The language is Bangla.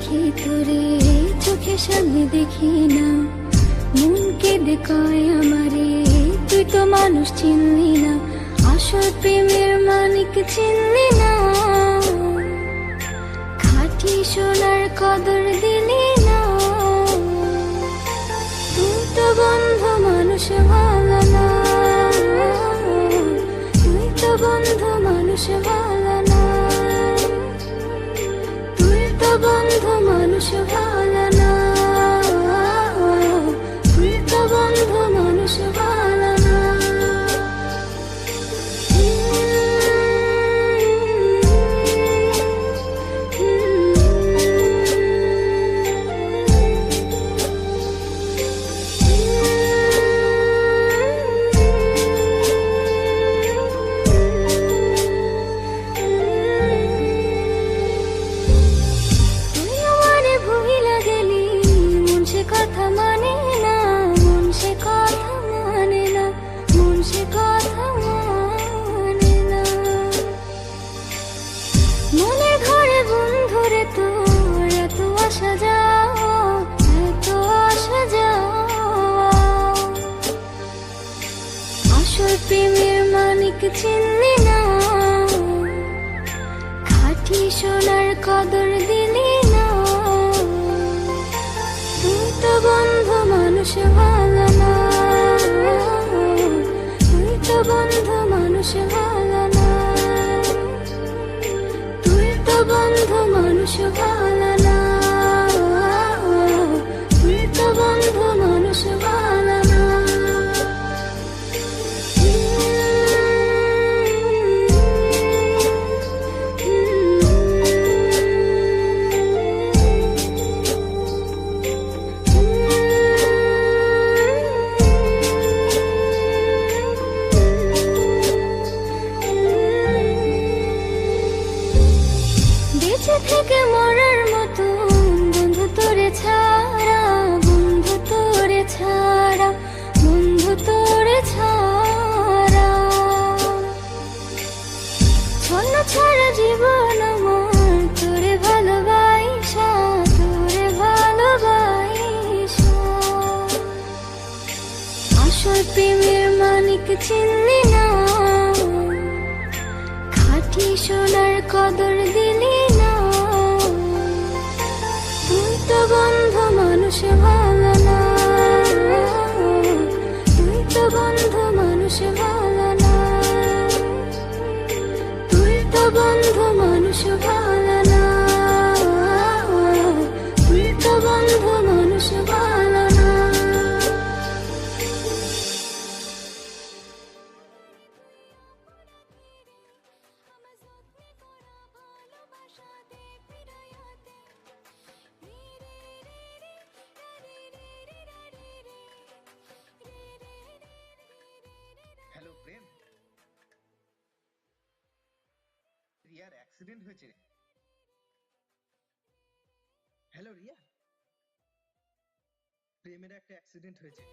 দেখি তোরে চোখের সামনে দেখি না, মন কেঁদে কয় আমারে তুই তো মানুষ চিনলি না, আসল প্রেমের মানিক চিনলি না, খাঁটি সোনার কদর দিলি না, তুই তো বন্ধু মানুষ ভালো না, তুই তো বন্ধু মানুষ ভালো না, তুই তো বন্ধু মানুষ ভালো না, তুই তো বন্ধু মানুষ ভালো না। কথা মানে না, মন সে কথা মানে না, মন সে কথা মানে না, মনের ঘরে বন্ধুরে তোর এত আসা যাও, এত আসা যাও, আসল প্রেমের মানিক চিনলি না, খাঁটি সোনার কদর দিলি না, তুই তো বন্ধু মানুষ ভালো না, তুই তো বন্ধু মানুষ ভালো না, তুই তো বন্ধু মানুষ ভালো না, তুই তো বন্ধু মানুষ ভালো না। বেঁচে থেকে মরার মতো বন্ধু তোরে ছাড়া, বন্ধু তোরে ছাড়া, বন্ধু তোরে ছাড়া, ছন্ন ছাড়া জীবন আমার তোরে ভালোবাসা, তোরে ভালোবাসা, আসল প্রেমের মানিক চিনলি না, খাঁটি সোনার কদর দিলি না, তুই তো বন্ধু মানুষ ভালো না, তুই তো বন্ধু মানুষ ভালো না, তুই তো বন্ধু মানুষ ভালো না, তুই তো বন্ধু মানুষ ভালো না। হ্যালো প্রেম, রিয়ার অ্যাক্সিডেন্ট হয়েছে। হ্যালো রিয়া, প্রেমের একটা অ্যাক্সিডেন্ট হয়েছে।